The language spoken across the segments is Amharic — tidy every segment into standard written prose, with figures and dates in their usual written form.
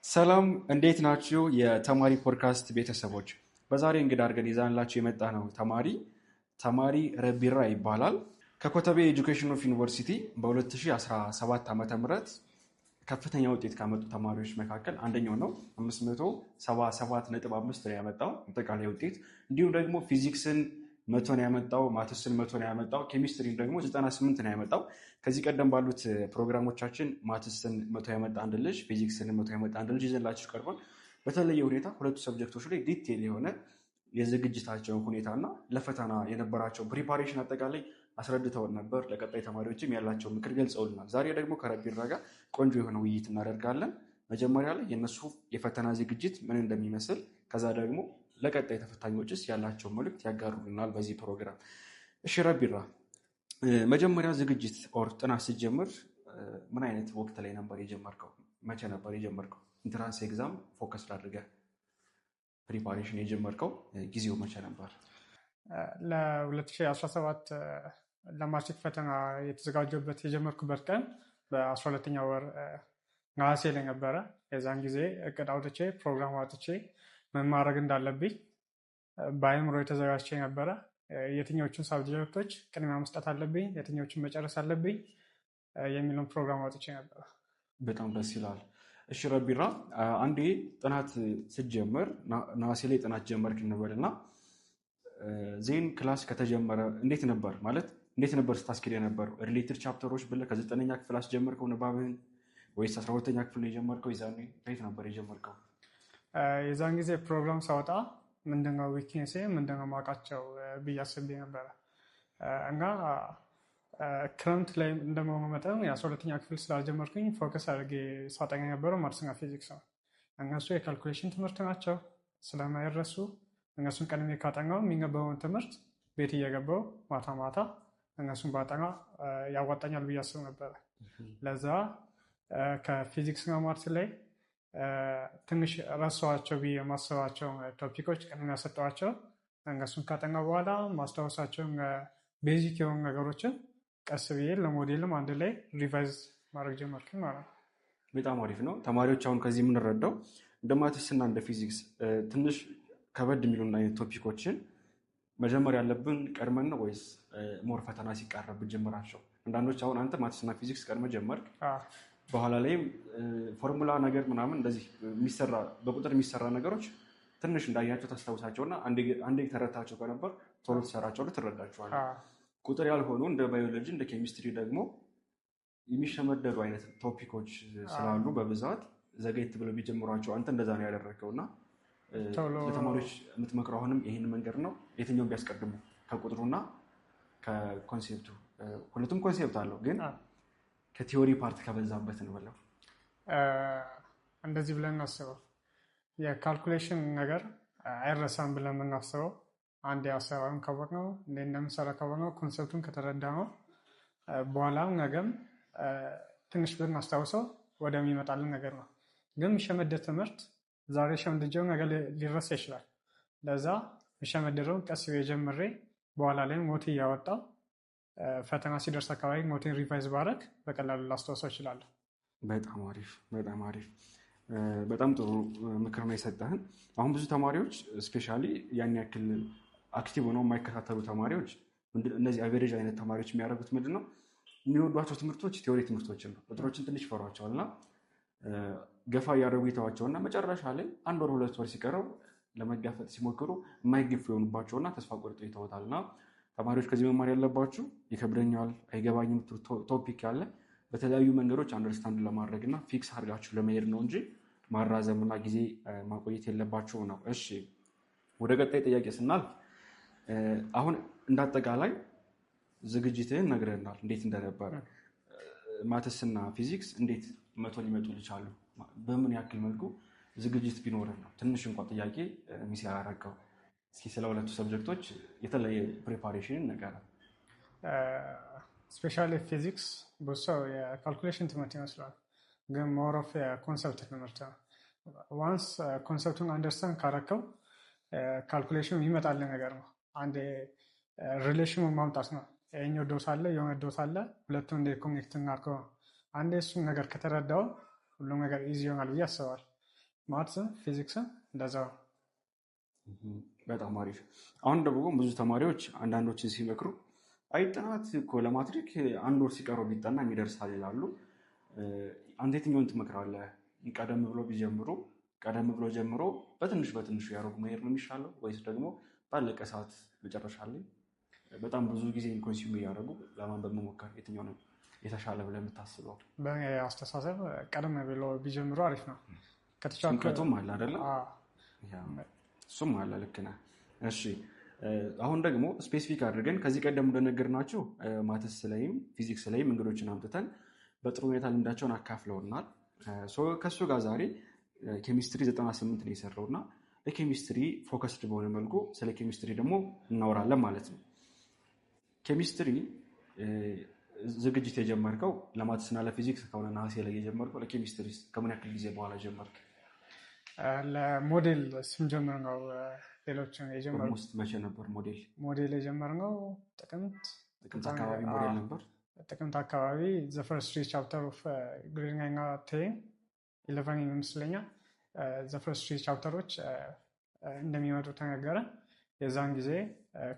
ሰላም እንዴት ናችሁ? የተማሪ ፖድካስት ቤተሰቦች፣ በዛሬ እንግዳ አድርገን ይዘንላችሁ የመጣ ነው ተማሪ ረቢራ ይባላል። ከኮተቤ ኤጁኬሽን ኦፍ ዩኒቨርሲቲ በ2017 ዓ.ም ከፍተኛ ውጤት ካመጡ ተማሪዎች መካከል አንደኛው ነው። 577.5 ነው ያመጣው አጠቃላይ ውጤት። እንዲሁም ደግሞ ፊዚክስን 100 ነው ያመጣው፣ ማትስን 100 ነው ያመጣው፣ ኬሚስትሪን ደግሞ 98 ነው ያመጣው። ከዚህ ቀደም ባሉት ፕሮግራሞቻችን ማትስን 100 ያመጣ አንድ ልጅ፣ ፊዚክስን 100 ያመጣ አንድ ልጅ ይዘንላችሁ ቀርቧል። በተለየ ሁኔታ ሁለቱ ሰብጀክቶች ላይ ዲቴል የሆነ የዝግጅታቸውን ሁኔታና ለፈተና የነበራቸው ፕሪፓሬሽን አጠቃላይ አስረድተውን ነበር። ለቀጣይ ተማሪዎችም ያላቸው ምክር ገልጸውልናል። ዛሬ ደግሞ ከረቢራ ጋር ቆንጆ የሆነ ውይይት እናደርጋለን። መጀመሪያ ላይ የእነሱ የፈተና ዝግጅት ምን እንደሚመስል፣ ከዛ ደግሞ ለቀጣይ ተፈታኞችስ ያላቸው መልዕክት ያጋሩልናል በዚህ ፕሮግራም። እሺ ረቢራ፣ መጀመሪያ ዝግጅት ኦር ጥናት ስትጀምር ምን አይነት ወቅት ላይ ነበር የጀመርከው? መቼ ነበር የጀመርከው? ኢንትራንስ ኤግዛም ፎከስ አድርገህ ፕሪፓሬሽን የጀመርከው ጊዜው መቼ ነበር? ለ2017 ለማትሪክ ፈተና የተዘጋጀበት የጀመርኩበት ቀን በ12ኛ ወር ነሐሴ ላይ ነበረ። የዛን ጊዜ እቅድ አውጥቼ ፕሮግራም አውጥቼ ምን ማድረግ እንዳለብኝ በአእምሮ የተዘጋጅቼ ነበረ። የትኛዎቹን ሳብጀክቶች ቅድሚያ መስጠት አለብኝ፣ የትኛዎቹን መጨረስ አለብኝ የሚለውን ፕሮግራም አውጥቼ ነበረ። በጣም ደስ ይላል። እሺ ረቢራ፣ አንዴ ጥናት ስትጀምር ነሐሴ ላይ ጥናት ጀመርክ እንበልና ዜን ክላስ ከተጀመረ እንዴት ነበር ማለት እንዴት ነበር ስታስኬድ የነበረው? ሪሌትድ ቻፕተሮች ብለህ ከ9ኛ ክፍል አስጀመርከው ንባብህን ወይስ 12ኛ ክፍል የጀመርከው? ይዛኔ ከየት ነበር የጀመርከው? የዛን ጊዜ ፕሮግራም ሳወጣ ምንድነው ዊክኔሴ ምንድነው ማውቃቸው ብዬ አስቤ ነበረ እና ክረምት ላይ እንደመሆኑ መጠን የ12ኛ ክፍል ስላልጀመርኩኝ ፎከስ አድርጌ ሳጠና የነበረው ማትስና ፊዚክስ ነው። እነሱ የካልኩሌሽን ትምህርት ናቸው ስለማይረሱ እነሱን ቀድሜ ካጠናው የሚነበበውን ትምህርት ቤት እየገባው ማታ ማታ እነሱን ባጠና ያዋጣኛል ብዬ አስብ ነበረ። ለዛ ከፊዚክስና ማትስ ላይ ትንሽ ረሳኋቸው ብዬ የማስባቸው ቶፒኮች ቅድሚያ ሰጠኋቸው። እነሱን ካጠና በኋላ ማስታወሳቸውን ቤዚክ የሆኑ ነገሮችን ቀስ ብዬ ለሞዴልም አንድ ላይ ሪቫይዝ ማድረግ ጀመርኩኝ ማለት ነው። በጣም አሪፍ ነው። ተማሪዎች አሁን ከዚህ የምንረዳው እንደ ማትስና እንደ ፊዚክስ ትንሽ ከበድ የሚሉን አይነት ቶፒኮችን መጀመር ያለብን ቀድመን ነው ወይስ ሞር ፈተና ሲቃረብ ጀምራቸው? አንዳንዶች አሁን አንተ ማትስና ፊዚክስ ቀድመ ጀመርክ፣ በኋላ ላይም ፎርሙላ ነገር ምናምን እንደዚህ የሚሰራ በቁጥር የሚሰራ ነገሮች ትንሽ እንዳያቸው ታስታውሳቸውና አንዴ ተረታቸው ከነበር ቶሎ ትሰራቸው ትረዳቸዋል። ቁጥር ያልሆኑ እንደ ባዮሎጂ እንደ ኬሚስትሪ ደግሞ የሚሸመደዱ አይነት ቶፒኮች ስላሉ በብዛት ዘገይት ብለው ቢጀምሯቸው አንተ እንደዛ ነው ያደረገውና ለተማሪዎች የምትመክረው አሁንም ይህን መንገድ ነው? የትኛውን ቢያስቀድሙ ከቁጥሩና ከኮንሴፕቱ? ሁለቱም ኮንሴፕት አለው ግን ከቲዮሪ ፓርት ከበዛበት እንበለው። እንደዚህ ብለን እናስበው፣ የካልኩሌሽን ነገር አይረሳም ብለን የምናስበው አንድ አሰራሩን ካወቅነው እንዴት እንደምንሰራ ካወቅነው ኮንሰፕቱን ከተረዳ ነው በኋላም ነገም ትንሽ ብናስታውሰው ወደሚመጣልን ነገር ነው። ግን የሚሸመደድ ትምህርት ዛሬ ሸምድጀው ነገር ሊረሳ ይችላል። ለዛ የሚሸመደደውን ቀስ ጀምሬ በኋላ ላይ ሞት እያወጣው ፈተና ሲደርስ አካባቢ ሞቴን ሪቫይዝ ባረግ በቀላሉ ላስታውሰው እችላለሁ። በጣም አሪፍ፣ በጣም አሪፍ፣ በጣም ጥሩ ምክር ነው የሰጠህን። አሁን ብዙ ተማሪዎች ስፔሻሊ ያን ያክል አክቲቭ ሆነው የማይከታተሉ ተማሪዎች፣ እነዚህ አቬሬጅ አይነት ተማሪዎች የሚያደርጉት ምንድን ነው? የሚወዷቸው ትምህርቶች ቲዮሪ ትምህርቶችን ነው። ቁጥሮችን ትንሽ ይፈሯቸዋል እና ገፋ እያደረጉ ይተዋቸውና መጨረሻ ላይ 1 ወር 2 ወር ሲቀረው ለመጋፈጥ ሲሞክሩ የማይገፉ የሆኑባቸውና ተስፋ ቆርጠው ይተውታል። እና ተማሪዎች ከዚህ መማር ያለባችሁ ይከብደኛል አይገባኝም ቶፒክ ያለ በተለያዩ መንገዶች አንደርስታንድ ለማድረግ እና ፊክስ አድርጋችሁ ለመሄድ ነው እንጂ ማራዘምና ጊዜ ማቆየት የለባችሁ ነው። እሺ ወደ ቀጣይ ጥያቄ ስናልፍ አሁን እንዳጠቃላይ ዝግጅትህን ነግረናል እንዴት እንደነበረ። ማትስና ፊዚክስ እንዴት 100 ሊመጡ ይችላሉ? በምን ያክል መልኩ ዝግጅት ቢኖርህ ነው? ትንሽ እንኳን ጥያቄ ሚስ ያደረገው። እስኪ ስለ ሁለቱ ሰብጀክቶች የተለየ ፕሪፓሬሽን ነገራል። ስፔሻሊ ፊዚክስ ብዙ ሰው የካልኩሌሽን ትምህርት ይመስላል፣ ግን ሞር ኦፍ የኮንሰፕት ትምህርት ነው። ዋንስ ኮንሰፕቱን አንደርስታንድ ካረከው ካልኩሌሽኑ ይመጣል ነገር ነው። አንድ ሪሌሽኑን ማምጣት ነው። ይኸኛው ዶት አለ የሆነ ዶት አለ፣ ሁለቱም እንደ ኮኔክት እናድርገው። አንዴ እሱን ነገር ከተረዳው ሁሉም ነገር ኢዚ ይሆናል ብዬ አስባለሁ። ማትስም ፊዚክስም እንደዛው። በጣም አሪፍ። አሁን ደግሞ ብዙ ተማሪዎች አንዳንዶችን ሲመክሩ አይ ጥናት እኮ ለማትሪክ 1 ወር ሲቀረው ቢጠና የሚደርሳል ይላሉ። አንተ የትኛውን ትመክራለህ? ቀደም ብሎ ጀምሮ በትንሹ ያደረጉ መሄድ ነው የሚሻለው ወይስ ደግሞ ባለቀ ሰዓት መጨረሻ ላይ በጣም ብዙ ጊዜ ኮንሱም እያደረጉ ለማንበብ መሞከር የትኛው ነው የተሻለ ብለህ የምታስበው? በእኔ አስተሳሰብ ቀደም ብሎ ቢጀምሩ አሪፍ ነው። ጭንቀቱም አለ አይደለም? እሱም አለ። ልክ ነህ። እሺ አሁን ደግሞ ስፔሲፊክ አድርገን ከዚህ ቀደም እንደነገርናችሁ ማትስ ላይም ፊዚክስ ላይም እንግዶችን አምጥተን በጥሩ ሁኔታ ልምዳቸውን አካፍለውናል። ከእሱ ጋር ዛሬ ኬሚስትሪ 98 ነው የሰራው እና ለኬሚስትሪ ፎከስድ በሆነ መልኩ ስለ ኬሚስትሪ ደግሞ እናወራለን ማለት ነው። ኬሚስትሪ ዝግጅት የጀመርከው ለማትስና ለፊዚክስ ከሆነ ነሐሴ ላይ የጀመርከው ለኬሚስትሪ ከምን ያክል ጊዜ በኋላ ጀመርክ? ለሞዴል ስንጀምር ነው ሌሎችን የጀመርነው። መቼ ነበር ሞዴል የጀመርነው? ጥቅምት አካባቢ ሞዴል ነበር። ጥቅምት አካባቢ ዘ ፈርስት ቻፕተር ኦፍ ግሬድ 9 እና 10 11 ይመስለኛል ዘ ፈርስት ቻፕተሮች እንደሚመጡ ተነገረ። የዛን ጊዜ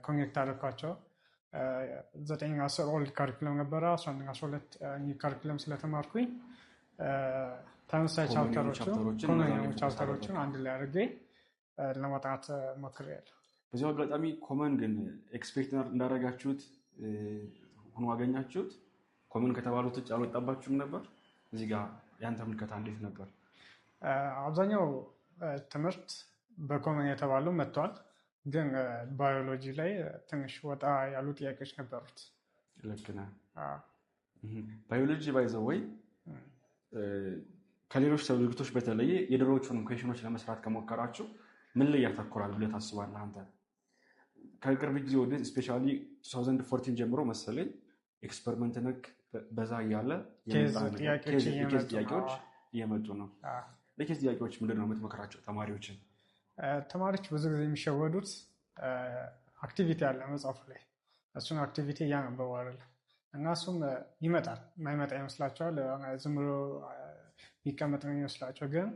ኮኔክት አደረኳቸው። 9 10 ኦልድ ካሪኩለም ነበረ። 11 12 ኒው ካሪኩለም ስለተማርኩኝ ተመሳሳይ ቻፕተሮችን አንድ ላይ አድርጌ ለማጥናት ሞክሬያለሁ። በዚሁ አጋጣሚ ኮመን ግን ኤክስፔክት እንዳደረጋችሁት ሆኖ አገኛችሁት? ኮመን ከተባሉት ውጭ አልወጣባችሁም ነበር? እዚህ ጋር ያንተ ምልከታ እንዴት ነበር? አብዛኛው ትምህርት በኮመን የተባሉ መጥቷል። ግን ባዮሎጂ ላይ ትንሽ ወጣ ያሉ ጥያቄዎች ነበሩት። ልክ ነህ። ባዮሎጂ ባይዘወይ ከሌሎች ሰብጀክቶች በተለየ የድሮዎቹን ኩዌሽኖች ለመስራት ከሞከራችሁ ምን ላይ ያተኮራል ብለህ ታስባለህ አንተ? ከቅርብ ጊዜ ወዲህ ስፔሻሊ 2014 ጀምሮ መሰለኝ ኤክስፐሪመንት ነክ በዛ እያለ ኬዝ ጥያቄዎች እየመጡ ነው። ለኬዝ ጥያቄዎች ምንድን ነው የምትመክራቸው ተማሪዎችን? ተማሪዎች ብዙ ጊዜ የሚሸወዱት አክቲቪቲ አለ መጽሐፉ ላይ። እሱን አክቲቪቲ እያነበቡ አይደለም እና እሱም ይመጣል የማይመጣ ይመስላቸዋል። ዝም ብሎ የሚቀመጥ ነው ይመስላቸው። ግን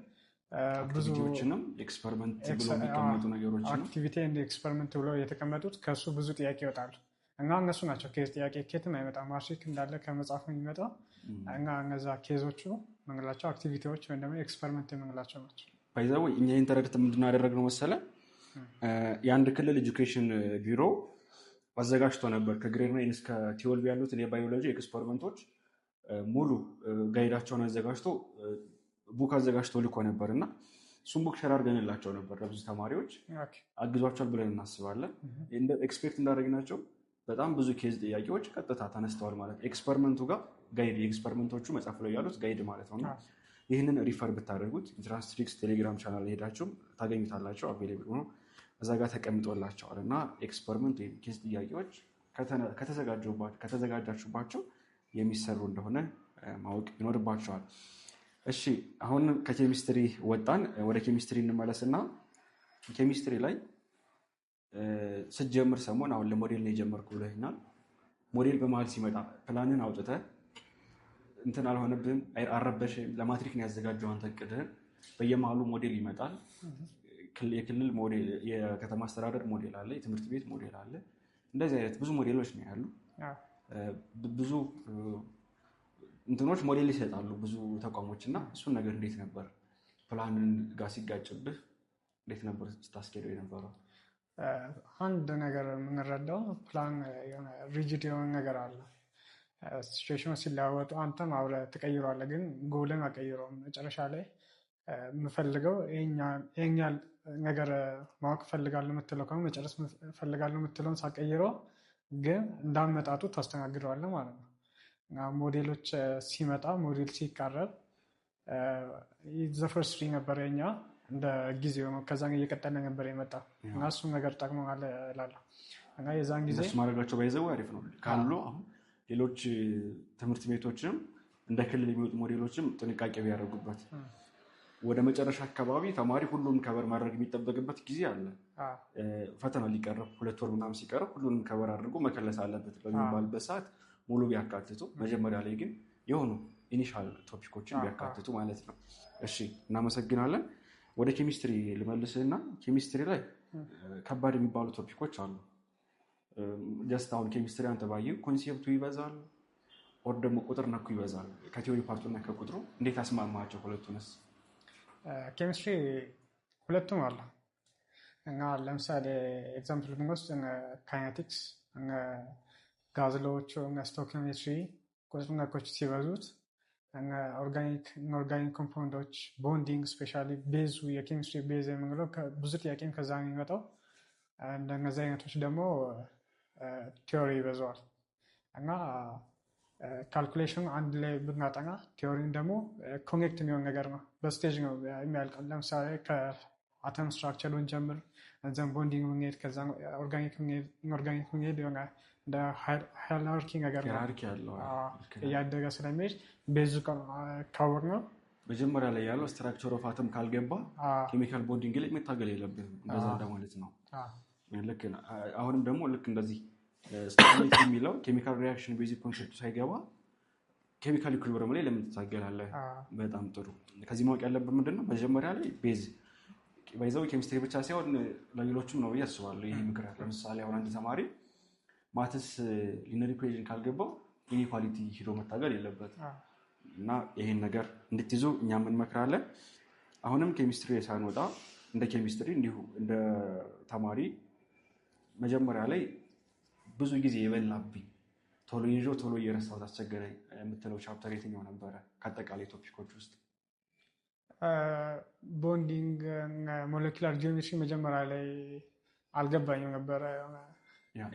ብዙዎችንም ኤክስፐሪመንት ብሎ የሚቀመጡ ነገሮች አክቲቪቲ እንደ ኤክስፐሪመንት ብሎ የተቀመጡት ከእሱ ብዙ ጥያቄ ይወጣሉ እና እነሱ ናቸው ኬዝ ጥያቄ። ኬትም አይመጣ ማርሲክ እንዳለ ከመጽሐፉ የሚመጣው እና እነዛ ኬዞቹ የምንላቸው አክቲቪቲዎች ወይም ደግሞ ኤክስፐሪመንት የምንላቸው ናቸው። ባይዛው እኛ ኢንተረክት ምንድን ያደረግነው መሰለ የአንድ ክልል ኤጁኬሽን ቢሮ አዘጋጅቶ ነበር ከግሬድ 9 እስከ 12 ያሉትን የባዮሎጂ ኤክስፐሪመንቶች ሙሉ ጋይዳቸውን አዘጋጅቶ ቡክ አዘጋጅቶ ልኮ ነበር እና እሱም ቡክ ሸር አድርገንላቸው ነበር ለብዙ ተማሪዎች አግዟቸዋል ብለን እናስባለን። ኤክስፔክት እንዳደረግናቸው በጣም ብዙ ኬዝ ጥያቄዎች ቀጥታ ተነስተዋል ማለት ኤክስፐሪመንቱ ጋር ጋይድ የኤክስፐሪመንቶቹ መጽሐፍ ላይ ያሉት ጋይድ ማለት ነው። ይህንን ሪፈር ብታደርጉት ኢንትራንስ ትሪክስ ቴሌግራም ቻናል ላይ ሄዳችሁም ታገኙታላቸው። አቬሌብል ሆኖ እዛ ጋር ተቀምጦላቸዋል እና ኤክስፐሪመንት ወይም ኬዝ ጥያቄዎች ከተዘጋጃችሁባቸው የሚሰሩ እንደሆነ ማወቅ ይኖርባቸዋል። እሺ አሁን ከኬሚስትሪ ወጣን፣ ወደ ኬሚስትሪ እንመለስና ኬሚስትሪ ላይ ስትጀምር ሰሞን አሁን ለሞዴል ነው የጀመርኩ ብለኛል። ሞዴል በመሀል ሲመጣ ፕላንን አውጥተህ እንትን አልሆነብህም? አልረበሽም? ለማትሪክ ነው ያዘጋጀው አንተ እቅድህን። በየመሀሉ ሞዴል ይመጣል። የክልል ሞዴል፣ የከተማ አስተዳደር ሞዴል አለ፣ የትምህርት ቤት ሞዴል አለ። እንደዚህ አይነት ብዙ ሞዴሎች ነው ያሉ። ብዙ እንትኖች ሞዴል ይሰጣሉ ብዙ ተቋሞች እና እሱን ነገር እንዴት ነበር ፕላንን ጋር ሲጋጭብህ እንዴት ነበር ስታስኬደው የነበረው? አንድ ነገር የምንረዳው ፕላን የሆነ ሪጂድ የሆነ ነገር አለ። ሲቹዌሽኖች ሲለዋወጡ አንተም አብረህ ትቀይረዋለህ፣ ግን ጎልን አቀይረውም። መጨረሻ ላይ የምፈልገው ይሄኛ ነገር ማወቅ እፈልጋለሁ የምትለው ከሆነ መጨረስ እፈልጋለሁ የምትለውን ሳቀይረው ግን እንዳመጣጡ ታስተናግደዋለህ ማለት ነው። እና ሞዴሎች ሲመጣ ሞዴል ሲቃረብ ዘፈርስሪ ነበር የኛ እንደ ጊዜው ነው። ከዛ እየቀጠለ ነበር የመጣ እና እሱም ነገር ጠቅሞናል እላለሁ። እና የዛን ጊዜ ማድረጋቸው ባይዘው አሪፍ ነው ካሉ አሁን ሌሎች ትምህርት ቤቶችም እንደ ክልል የሚወጡ ሞዴሎችም ጥንቃቄ ቢያደርጉበት። ወደ መጨረሻ አካባቢ ተማሪ ሁሉንም ከበር ማድረግ የሚጠበቅበት ጊዜ አለ። ፈተና ሊቀርብ 2 ወር ምናምን ሲቀርብ ሁሉንም ከበር አድርጎ መከለስ አለበት በሚባልበት ሰዓት ሙሉ ቢያካትቱ፣ መጀመሪያ ላይ ግን የሆኑ ኢኒሻል ቶፒኮችን ቢያካትቱ ማለት ነው። እሺ እናመሰግናለን። ወደ ኬሚስትሪ ልመልስህና ኬሚስትሪ ላይ ከባድ የሚባሉ ቶፒኮች አሉ። ጀስት አሁን ኬሚስትሪ አንተ ባየው ኮንሴፕቱ ይበዛል ኦር ደግሞ ቁጥር ነኩ ይበዛል። ከቲዮሪ ፓርቱና ከቁጥሩ እንዴት አስማማቸው ሁለቱንስ? ኬሚስትሪ ሁለቱም አለ እና ለምሳሌ ኤግዛምፕል ብንወስድ ካይኔቲክስ ጋዝሎች ስቶኪዮሜትሪ ቁጥር ነኮች ሲበዙት ኦርጋኒክ ኮምፓውንዶች ቦንዲንግ ስፔሻሊ ቤዙ የኬሚስትሪ ቤዝ የምንለው ብዙ ጥያቄም ከዛ የሚመጣው እንደነዚህ አይነቶች ደግሞ ቲዮሪ ይበዛዋል እና ካልኩሌሽኑ አንድ ላይ ብናጠና ቲዮሪን ደግሞ ኮኔክት የሚሆን ነገር ነው። በስቴጅ ነው የሚያልቀው። ለምሳሌ ከአተም ስትራክቸር ብንጀምር እዛም ቦንዲንግ ብንሄድ ከዛ ኦርጋኒክ ብንሄድ የሆነ እንደ ሃይራርኪ ነገር ነው እያደገ ስለሚሄድ ቤዙ ካወቅ ነው መጀመሪያ ላይ ያለው ስትራክቸር ኦፍ አተም ካልገባ ኬሚካል ቦንዲንግ ላይ መታገል የለብህም። እንደዛ እንደማለት ነው። ልክ አሁንም ደግሞ ልክ እንደዚህ ስቶኪዮሜትሪ የሚለው ኬሚካል ሪአክሽን ቤዚክ ኮንሴፕቱ ሳይገባ ኬሚካል ኢኩሊብሪየም ላይ ለምን ትታገላለህ? በጣም ጥሩ። ከዚህ ማወቅ ያለብን ምንድነው መጀመሪያ ላይ ቤዝ ባይዘው ኬሚስትሪ ብቻ ሳይሆን ለሌሎችም ነው ብዬ አስባለሁ። ይሄ ምክር ለምሳሌ አሁን አንድ ተማሪ ማትስ ሊነር ኢኩዌሽን ካልገባው ኢኒኳሊቲ ሂዶ መታገል የለበትም እና ይሄን ነገር እንድትይዙ እኛም እንመክራለን። አሁንም ኬሚስትሪ ሳንወጣ እንደ ኬሚስትሪ እንዲሁ እንደ ተማሪ መጀመሪያ ላይ ብዙ ጊዜ የበላብኝ ቶሎ ይዞ ቶሎ እየረሳሁት አስቸገረኝ የምትለው ቻፕተር የትኛው ነበረ? ከአጠቃላይ ቶፒኮች ውስጥ ቦንዲንግ ሞለኪላር ጂኦሜትሪ መጀመሪያ ላይ አልገባኝም ነበረ።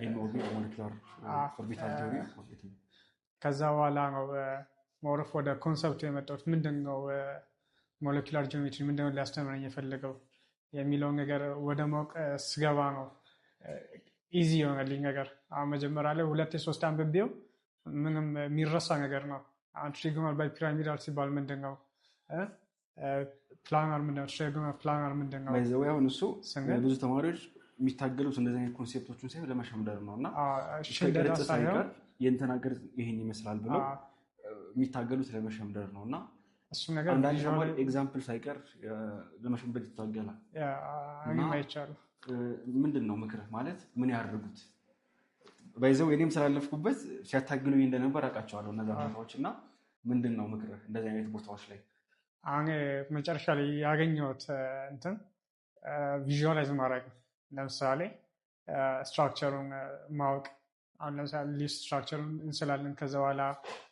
ኤምኦቢ ሞለኪላር ኦርቢታል ቲዮሪ። ከዛ በኋላ ነው ሞሮፍ ወደ ኮንሰፕቱ የመጣሁት። ምንድነው ሞለኪላር ጂኦሜትሪ ምንድነው ሊያስተምረኝ የፈለገው የሚለውን ነገር ወደ ማወቅ ስገባ ነው ኢዚ የሆነልኝ ነገር። አሁን መጀመሪያ ላይ 2-3 አንብቤው ምንም የሚረሳ ነገር ነው። ትሪጎናል ባይ ፒራሚዳል ሲባል ምንድነው? ፕላናር ምንድነው? ትሪጎናል ፕላናር ምንድነው? ባይዘው አሁን እሱ ብዙ ተማሪዎች የሚታገሉት እንደዚህ አይነት ኮንሴፕቶችን ሳይሆን ለመሸምደር ነው እና ሽንደዳ ሳይሆን የእንተናገር ይሄን ይመስላል ብለው የሚታገሉት ለመሸምደር ነው እና እሱ ነገር አንዳንድ ተማሪ ኤግዛምፕል ሳይቀር ለመሸምደር ይታገላል። አይቻልም። ምንድን ነው ምክርህ? ማለት ምን ያደርጉት? ባይዘው እኔም ስላለፍኩበት ሲያታግሉኝ እንደነበር አውቃቸዋለሁ እነዛ ቦታዎች እና ምንድን ነው ምክርህ እንደዚህ አይነት ቦታዎች ላይ? አሁን መጨረሻ ላይ ያገኘሁት እንትን ቪዥዋላይዝ ማድረግ ነው። ለምሳሌ ስትራክቸሩን ማወቅ። አሁን ለምሳሌ ሊስት ስትራክቸሩን እንስላለን። ከዛ በኋላ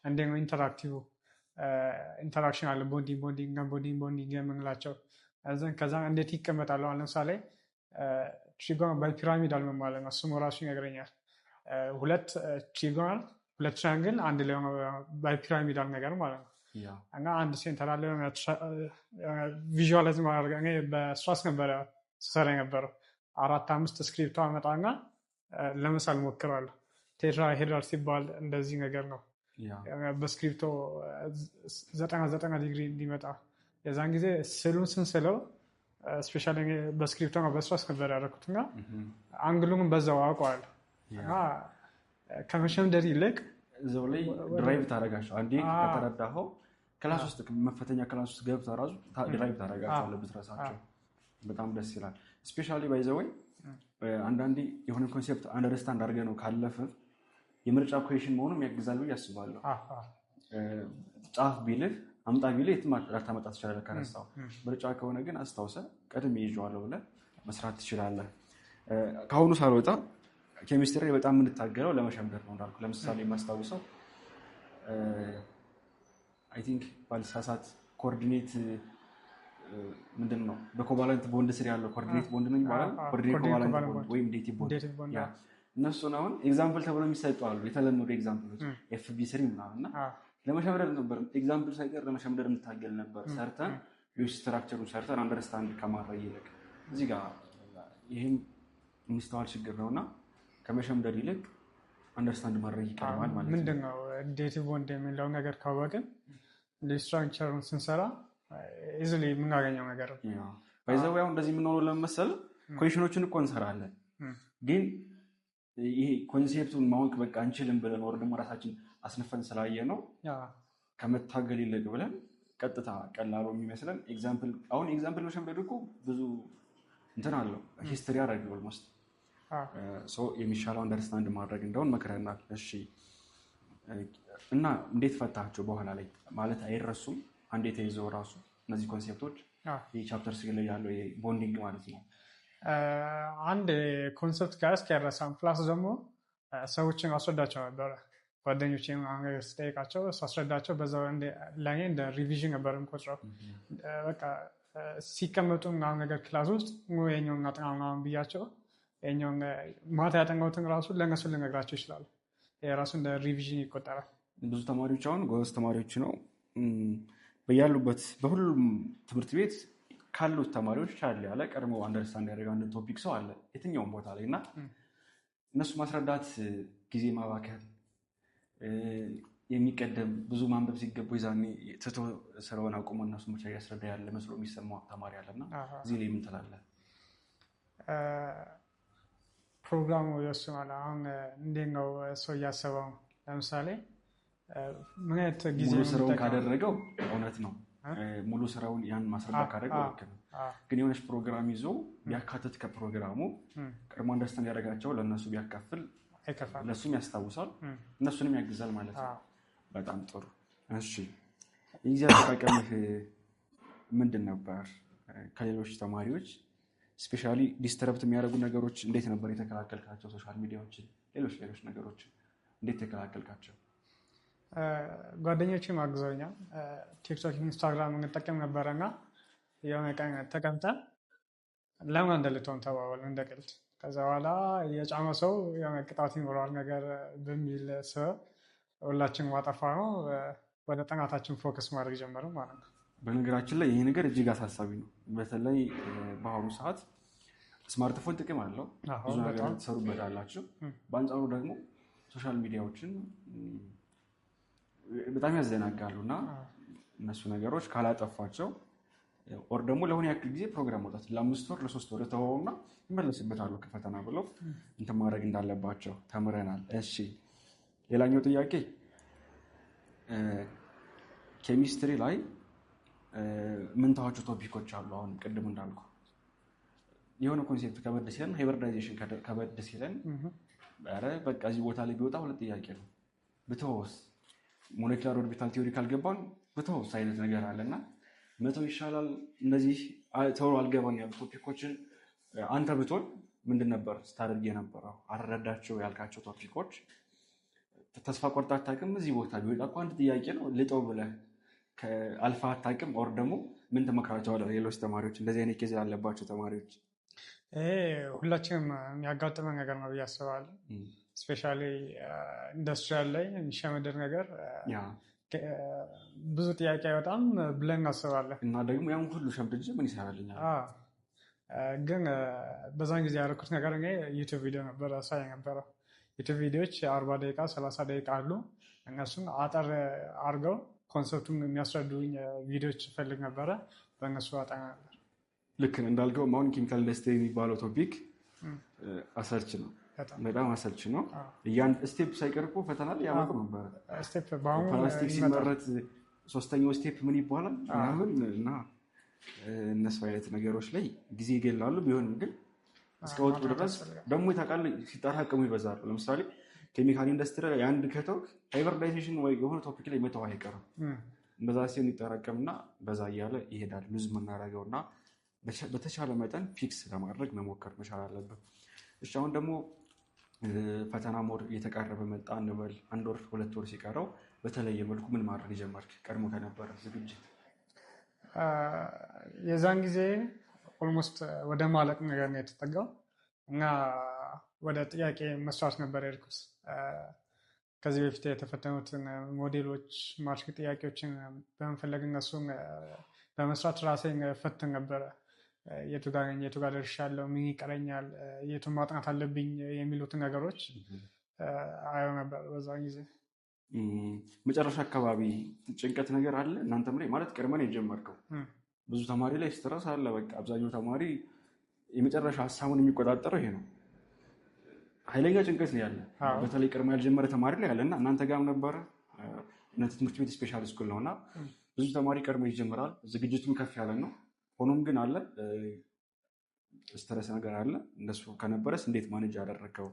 እንዴት ነው ኢንተራክሽን አለ ቦንዲንግ የምንላቸው ከዛ እንዴት ይቀመጣሉ። አሁን ለምሳሌ ትሪጎናል ባይ ፒራሚዳል ማለት ነው። ስሙ ራሱ ይነግረኛል። ሁለት ትሪጎናል ሁለት ትራያንግል አንድ ላይ ባይ ፒራሚዳል ነገር ማለት ነው እና አንድ ሴንተር አለ። ቪዥዋላይዝ ማድረግ እኔ በስትራስ ነበረ ስሰራ የነበረው 4-5 ስክሪፕቶ አመጣና ለመሳል ሞክራለሁ። ቴትራሄድራል ሲባል እንደዚህ ነገር ነው። በስክሪፕቶ 90 ዲግሪ እንዲመጣ የዛን ጊዜ ስዕሉን ስንስለው ስፔሻሊ በስክሪፕቶ ነው በስትራስ ነበር ያደረኩት እና አንግሉን በዛው አውቀዋለሁ እና ከመሸምደድ ይልቅ እዛው ላይ ድራይቭ ታደርጋቸው። አንዴ ከተረዳኸው ክላስ ውስጥ መፈተኛ ክላስ ውስጥ ገብተህ ራሱ ድራይቭ ታደርጋቸዋለህ ብትረሳቸው። በጣም ደስ ይላል። ስፔሻሊ ባይ ዘ ወይ አንዳንዴ የሆነ ኮንሴፕት አንደርስታንድ አድርገህ ነው ካለፈ የምርጫ ኩዌሽን መሆኑም ያግዛል ብዬ አስባለሁ። ጻፍ ቢልህ አምጣ ቢልህ የትም ላታመጣ ትችላለህ ከረሳው። ምርጫ ከሆነ ግን አስታውሰህ ቀድሜ ይዤዋለሁ ብለህ መስራት ትችላለህ። ከአሁኑ ሳልወጣ ኬሚስትሪ በጣም የምንታገለው ለመሸምደር ነው እንዳልኩ። ለምሳሌ የማስታውሰው አይ ቲንክ ባልሳሳት ኮኦርዲኔት ምንድን ነው በኮቫለንት ቦንድ ስር ያለው ኮኦርዲኔት ቦንድ ነው ይባላል። ኮኦርዲኔት ኮቫለንት ቦንድ ወይም ዴቲቭ ቦንድ ያ እነሱን አሁን ኤግዛምፕል ተብሎ የሚሰጡ አሉ። የተለመዱ ኤግዛምፕሎች ኤፍቢ3 ምናምን እና ለመሸምደር ነበር ኤግዛምፕል ሳይቀር ለመሸምደር እንታገል ነበር። ሰርተን ዩስ ስትራክቸሩን ሰርተን አንደርስታንድ ከማድረግ ይልቅ እዚህ ጋር ይህም የሚስተዋል ችግር ነውና ከመሸምደር ይልቅ አንደርስታንድ ማድረግ ይቀርማል ማለት ነው። ምንድነው ዴቲቭ ቦንድ የሚለው ነገር ካወቅን ስትራክቸሩን ስንሰራ ኢዚሊ የምናገኘው ነገር ነው። ባይዘው ያው እንደዚህ የምንሆነው ለመሰል ኩዌሽኖችን እኮ እንሰራለን፣ ግን ይሄ ኮንሴፕቱን ማወቅ በቃ አንችልም ብለን ወር ደግሞ ራሳችን አስነፈን ስላየ ነው ከመታገል ይልቅ ብለን ቀጥታ ቀላሉ የሚመስለን ኤግዛምፕል አሁን ኤግዛምፕል መሸምደድ እኮ ብዙ እንትን አለው ሂስትሪ አደረግ ኦልሞስት የሚሻለው አንደርስታንድ ማድረግ እንደሆን መክረናል። እሺ እና እንዴት ፈታቸው በኋላ ላይ ማለት አይረሱም? አንዴ ተይዘው ራሱ እነዚህ ኮንሴፕቶች ቻፕተር ስግል ያለው ቦንዲንግ ማለት ነው። አንድ ኮንሰፕት ጋር እስኪያረሳም ፕላስ ደግሞ ሰዎችን አስረዳቸው ነበረ። ጓደኞቼን ስጠይቃቸው ሳስረዳቸው በዛው ለእኔ እንደ ሪቪዥን ነበር የምቆጥረው። በቃ ሲቀመጡ ምናምን ነገር ክላስ ውስጥ የኛውን አጥና ምናምን ብያቸው የኛውን ማታ ያጠናሁትን ራሱ ለእነሱ ልነግራቸው ይችላሉ። የራሱ እንደ ሪቪዥን ይቆጠራል። ብዙ ተማሪዎች አሁን ጎበዝ ተማሪዎች ነው በያሉበት በሁሉም ትምህርት ቤት ካሉት ተማሪዎች ቻል ያለ ቀድሞ አንደርስታንድ ያደረገው አንድ ቶፒክ ሰው አለ የትኛውም ቦታ ላይ እና እነሱ ማስረዳት ጊዜ ማባከል የሚቀደም ብዙ ማንበብ ሲገቡ ይዛኔ ትቶ ስራውን አቁሞ እነሱ ብቻ እያስረዳ ያለ መስሎ የሚሰማው ተማሪ አለና እዚህ ላይ ምን ትላለህ? ፕሮግራሙ ይወስናል። አሁን እንዴት ነው ሰው እያሰበው? ለምሳሌ ምን አይነት ጊዜ ሙሉ ስራውን ካደረገው እውነት ነው ሙሉ ስራውን ያን ማስረዳት ካደረገው ልክ ነው። ግን የሆነች ፕሮግራም ይዞ ቢያካትት ከፕሮግራሙ ቀድሞ አንደርስታንድ ያደረጋቸው ለእነሱ ቢያካፍል ለእሱም ያስታውሳል እነሱንም ያግዛል ማለት ነው። በጣም ጥሩ። እሺ የጊዜ አጠቃቀምህ ምንድን ነበር? ከሌሎች ተማሪዎች ስፔሻሊ ዲስተረብት የሚያደርጉ ነገሮች እንዴት ነበር የተከላከልካቸው? ሶሻል ሚዲያዎችን፣ ሌሎች ነገሮችን እንዴት ተከላከልካቸው? ጓደኞችም አግዘውኛል። ቲክቶክ፣ ኢንስታግራም እንጠቀም ነበረና የሆነ ቀን ተቀምጠን ለምን እንደልትሆን ተባባልን እንደ ቀልድ። ከዛ በኋላ የጫመ ሰው የሆነ ቅጣት ይኖረዋል ነገር በሚል ስበብ ሁላችንም ማጠፋ ነው ወደ ጥናታችን ፎከስ ማድረግ ጀመርን ማለት ነው። በነገራችን ላይ ይሄ ነገር እጅግ አሳሳቢ ነው። በተለይ በአሁኑ ሰዓት ስማርትፎን ጥቅም አለው፣ ብዙ ነገር ትሰሩበታላችሁ። በአንጻሩ ደግሞ ሶሻል ሚዲያዎችን በጣም ያዘናጋሉ እና እነሱ ነገሮች ካላጠፏቸው ኦር ደግሞ ለሆነ ያክል ጊዜ ፕሮግራም መውጣት ለ5 ወር ለ3 ወር ተወውና ይመለስበታሉ ከፈተና ብለው እንትን ማድረግ እንዳለባቸው ተምረናል። እሺ ሌላኛው ጥያቄ ኬሚስትሪ ላይ ምን ታዋቸው ቶፒኮች አሉ? አሁን ቅድም እንዳልኩ የሆነ ኮንሴፕት ከበድ ሲለን ሃይብሪዳይዜሽን ከበድ ሲለን በቃ እዚህ ቦታ ላይ ቢወጣ ሁለት ጥያቄ ነው ብትወስ ሞሌኩላር ኦርቢታል ቲዮሪ ካልገባን ብትወስ አይነት ነገር አለና መተው ይሻላል። እነዚህ ተው አልገባን ያሉ ቶፒኮችን አንተ ብትሆን ምንድን ነበር ስታደርግ የነበረው? አልረዳቸው ያልካቸው ቶፒኮች ተስፋ ቆርጠህ አታውቅም? እዚህ ቦታ ቢወጣ እኮ አንድ ጥያቄ ነው ልጠው ብለህ ከአልፋ አታውቅም? ኦር ደግሞ ምን ትመክራቸዋለህ ሌሎች ተማሪዎች እንደዚህ አይነት ኬዝ ያለባቸው ተማሪዎች? ሁላችንም የሚያጋጥመን ነገር ነው ብዬ አስባለሁ። ስፔሻሊ ኢንዱስትሪያል ላይ የሚሸመደድ ነገር ብዙ ጥያቄ አይወጣም ብለን እናስባለን እና ደግሞ ያን ሁሉ ሸምድጄ ምን ይሰራልኛል? ግን በዛን ጊዜ ያደረኩት ነገር እኔ ዩቲዩብ ቪዲዮ ነበረ ሳይ ነበረው። ዩቲዩብ ቪዲዮዎች 40 ደቂቃ 30 ደቂቃ አሉ። እነሱን አጠር አድርገው ኮንሰፕቱን የሚያስረዱኝ ቪዲዮዎች ፈልግ ነበረ፣ በእነሱ አጠና ነበር። ልክ እንዳልከው አሁን ኬሚካል ኢንዱስትሪ የሚባለው ቶፒክ አሰርች ነው፣ በጣም አሰልች ነው። ያን ስቴፕ ሳይቀር እኮ ፈተና ላይ ያመጡ ነበር። ፕላስቲክ ሲመረት 3ኛው ስቴፕ ምን ይባላል ምናምን እና እነሱ አይነት ነገሮች ላይ ጊዜ ይገላሉ። ቢሆንም ግን እስከወጡ ድረስ ደግሞ ታውቃለህ ሲጠራቀሙ ይበዛሉ። ለምሳሌ ኬሚካል ኢንዱስትሪ የአንድ ከተውክ ሃይብሪዳይዜሽን ወይ የሆነ ቶፒክ ላይ መተው አይቀርም። በዛ ሲሆን ይጠራቀምና በዛ እያለ ይሄዳል። ሉዝ የምናደርገው እና በተቻለ መጠን ፊክስ ለማድረግ መሞከር መቻል አለብን። እሺ አሁን ደግሞ ፈተና ሞር እየተቃረበ መጣ እንበል። 1 ወር 2 ወር ሲቀረው በተለየ መልኩ ምን ማድረግ ጀመርክ ቀድሞ ከነበረ ዝግጅት? የዛን ጊዜ ኦልሞስት ወደ ማለቅ ነገር ነው የተጠጋው እና ወደ ጥያቄ መስራት ነበር የሄድኩት። ከዚህ በፊት የተፈተኑትን ሞዴሎች ማርክ ጥያቄዎችን በመፈለግ እነሱን በመስራት ራሴን ፈትን ነበረ። የቱ ጋር ደርሻለሁ፣ ምን ይቀረኛል፣ የቱን ማጥናት አለብኝ የሚሉትን ነገሮች አየው ነበር በዛን ጊዜ። መጨረሻ አካባቢ ጭንቀት ነገር አለ እናንተም ላይ? ማለት ቀድመን የጀመርከው ብዙ ተማሪ ላይ ስትረስ አለ። በቃ አብዛኛው ተማሪ የመጨረሻ ሀሳቡን የሚቆጣጠረው ይሄ ነው። ኃይለኛ ጭንቀት ነው ያለ፣ በተለይ ቀድሞ ያልጀመረ ተማሪ ላይ ያለና እናንተ ጋርም ነበረ። ትምህርት ቤት ስፔሻል ስኩል ነውና ብዙ ተማሪ ቀድሞ ይጀምራል። ዝግጅቱም ከፍ ያለ ነው። ሆኖም ግን አለ ስትረስ ነገር አለ። እንደሱ ከነበረስ እንዴት ማኔጅ ያደረገው?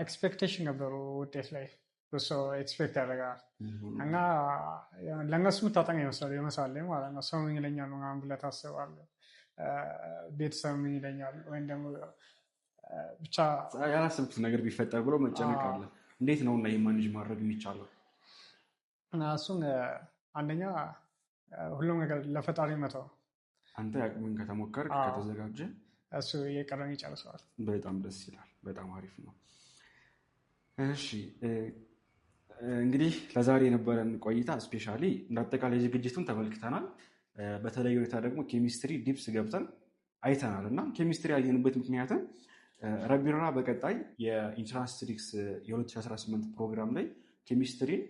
ኤክስፔክቴሽን ነበሩ ውጤት ላይ ብዙ ሰው ኤክስፔክት ያደርጋል እና ለእነሱ የምታጠና ይመስላል ማለት ነው። ሰው ምን ይለኛል ምናምን ብለህ ታስባለህ። ቤተሰብ ምን ይለኛል ወይም ደግሞ ብቻ ያላሰብኩት ነገር ቢፈጠር ብሎ መጨነቅ አለ። እንዴት ነው እና የማኔጅ ማድረግ የሚቻለው? እና እሱን አንደኛ ሁሉም ነገር ለፈጣሪ መተው። አንተ ያቅምን ከተሞከርክ ከተዘጋጀ እሱ የቀረን ይጨርሰዋል። በጣም ደስ ይላል። በጣም አሪፍ ነው። እሺ እንግዲህ ለዛሬ የነበረን ቆይታ ስፔሻሊ እንዳጠቃላይ ዝግጅቱን ተመልክተናል። በተለይ ሁኔታ ደግሞ ኬሚስትሪ ዲፕስ ገብተን አይተናል እና ኬሚስትሪ ያየንበት ምክንያትም ረቢራ በቀጣይ የኢንትራንስ ትሪክስ የ2018 ፕሮግራም ላይ ኬሚስትሪን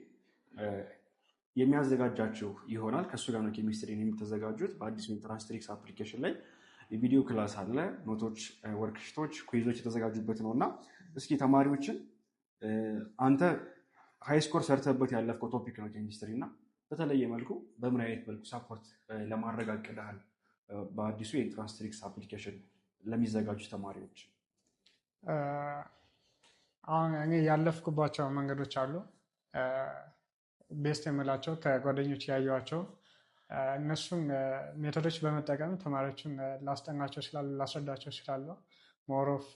የሚያዘጋጃችሁ ይሆናል። ከእሱ ጋር ነው ኬሚስትሪን የምትዘጋጁት። በአዲሱ ኢንትራንስ ትሪክስ አፕሊኬሽን ላይ የቪዲዮ ክላስ አለ፣ ኖቶች፣ ወርክሽቶች፣ ኩይዞች የተዘጋጁበት ነው እና እስኪ ተማሪዎችን አንተ ሃይስኮር ሰርተበት ያለፍከው ቶፒክ ነው ኬሚስትሪ እና በተለየ መልኩ በምን አይነት መልኩ ሳፖርት ለማድረግ አቅደሃል በአዲሱ የኢንትራንስ ትሪክስ አፕሊኬሽን ለሚዘጋጁ ተማሪዎች? አሁን እኔ ያለፍኩባቸው መንገዶች አሉ ቤስት የምላቸው ከጓደኞች ያየኋቸው እነሱም ሜቶዶች በመጠቀም ተማሪዎችን ላስጠናቸው ይችላሉ፣ ላስረዳቸው ይችላሉ። ሞሮፍ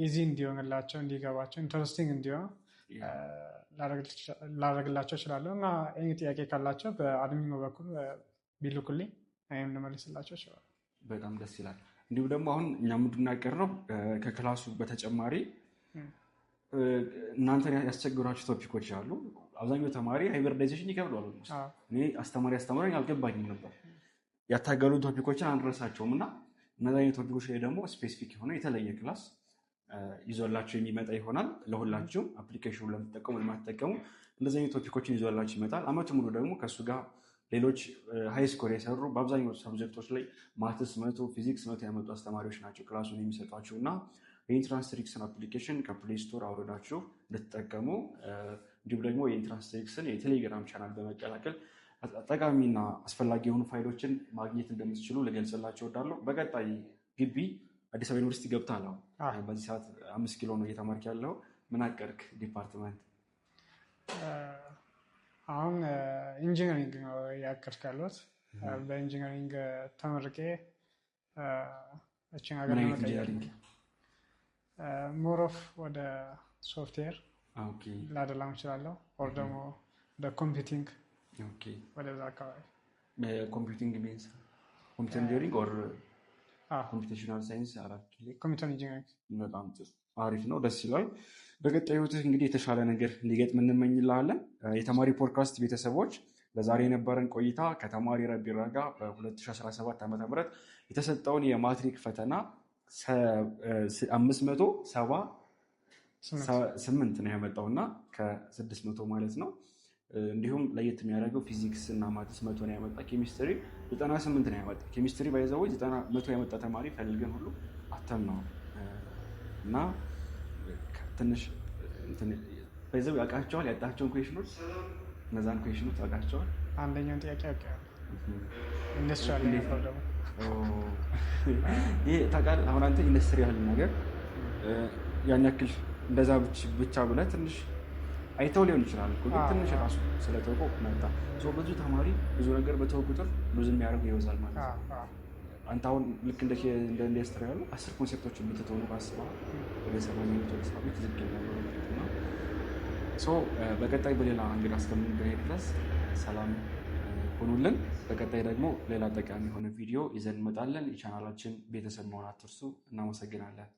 ኢዚ እንዲሆንላቸው፣ እንዲገባቸው፣ ኢንተረስቲንግ እንዲሆን ላደርግላቸው ይችላለሁ እና ይህ ጥያቄ ካላቸው በአድሚኑ በኩል ቢልኩልኝ ይህም ልመልስላቸው ይችላሉ። በጣም ደስ ይላል። እንዲሁም ደግሞ አሁን እኛ ምንድናገር ነው ከክላሱ በተጨማሪ እናንተን ያስቸግሯቸው ቶፒኮች አሉ። አብዛኛው ተማሪ ሃይብሪዳይዜሽን ይከብደዋል። እኔ አስተማሪ አልገባኝም ነበር። ያታገሉ ቶፒኮችን አንረሳቸውም እና እነዚህ አይነት ቶፒኮች ላይ ደግሞ ስፔሲፊክ የሆነ የተለየ ክላስ ይዞላቸው የሚመጣ ይሆናል። ለሁላችሁም አፕሊኬሽኑ ለምትጠቀሙ ለማትጠቀሙ እንደዚህ አይነት ቶፒኮችን ይዞላችሁ ይመጣል። አመቱ ሙሉ ደግሞ ከእሱ ጋር ሌሎች ሃይ ስኮር የሰሩ በአብዛኛው ሰብጀክቶች ላይ ማትስ 100 ፊዚክስ 100 ያመጡ አስተማሪዎች ናቸው ክላሱን የሚሰጧችሁ እና የኢንትራንስ ትሪክስን አፕሊኬሽን ከፕሌይ ስቶር አውርዳችሁ እንድትጠቀሙ እንዲሁም ደግሞ የኢንትራንስ ትሪክስን የቴሌግራም ቻናል በመቀላቀል ጠቃሚና አስፈላጊ የሆኑ ፋይሎችን ማግኘት እንደምትችሉ ልገልጽላችሁ እወዳለሁ። በቀጣይ ግቢ አዲስ አበባ ዩኒቨርሲቲ ገብተሃል። በዚህ ሰዓት 5 ኪሎ ነው እየተማርክ ያለው። ምን አቀድክ ዲፓርትመንት? አሁን ኢንጂነሪንግ ነው ያቀድክ ያለሁት። በኢንጂነሪንግ ተመርቄ እችን ሀገር ለመቀየር ሞሮፍ ወደ ሶፍትዌር ላደላም እችላለሁ፣ ኦር ደግሞ ወደ ኮምፒውቲንግ ወደዛ አካባቢ። ኮምፒውቲንግ ሚንስ ኮምፒውተር ኢንጂነሪንግ ኦር ኮምፒውቴሽናል ሳይንስ? ኮምፒውተር ኢንጂነሪንግ። በጣም አሪፍ ነው፣ ደስ ይላል። በቀጣይ ህይወትህ እንግዲህ የተሻለ ነገር እንዲገጥም እንመኝልሃለን። የተማሪ ፖድካስት ቤተሰቦች ለዛሬ የነበረን ቆይታ ከተማሪ ረቢራ ጋር በ2017 ዓ.ም የተሰጠውን የማትሪክ ፈተና 578 ነው ያመጣው እና ከ600 ማለት ነው። እንዲሁም ለየት የሚያደርገው ፊዚክስ እና ማትስ 100 ነው ያመጣ። ኬሚስትሪ 98 ነው ያመጣ። ኬሚስትሪ ባይዘው 100 ያመጣ ተማሪ ፈልገን ሁሉ አተም ነው እና ትንሽ ባይዘው ያውቃቸዋል ያጣቸውን ኩዌሽኖች፣ እነዛን ኩዌሽኖች ያውቃቸዋል። አንደኛውን ጥያቄ ያውቃል ኢንዱስትሪያል ነበር ደግሞ ይሄ ታውቃለህ። አሁን አንተ ኢንዱስትሪያል ነገር ያን ያክል እንደዛ ብቻ ብለህ ትንሽ አይተው ሊሆን ይችላል እኮ ግን ትንሽ ራሱ ስለተወቀው መጣ። ብዙ ተማሪ ብዙ ነገር በተወ ቁጥር ብዙ የሚያደርገው ይበዛል ማለት ነው። አንተ አሁን ልክ እንደ ኢንዱስትሪያል 10 ኮንሴፕቶችን ብትተው አስበሃል ወደ 70 ወደ 70 ዝቅ ይላል እና በቀጣይ በሌላ እንግዳ እስከምንገናኝ ድረስ ሰላም ሆኑልን። በቀጣይ ደግሞ ሌላ ጠቃሚ የሆነ ቪዲዮ ይዘን እንመጣለን። የቻናላችን ቤተሰብ መሆን አትርሱ። እናመሰግናለን።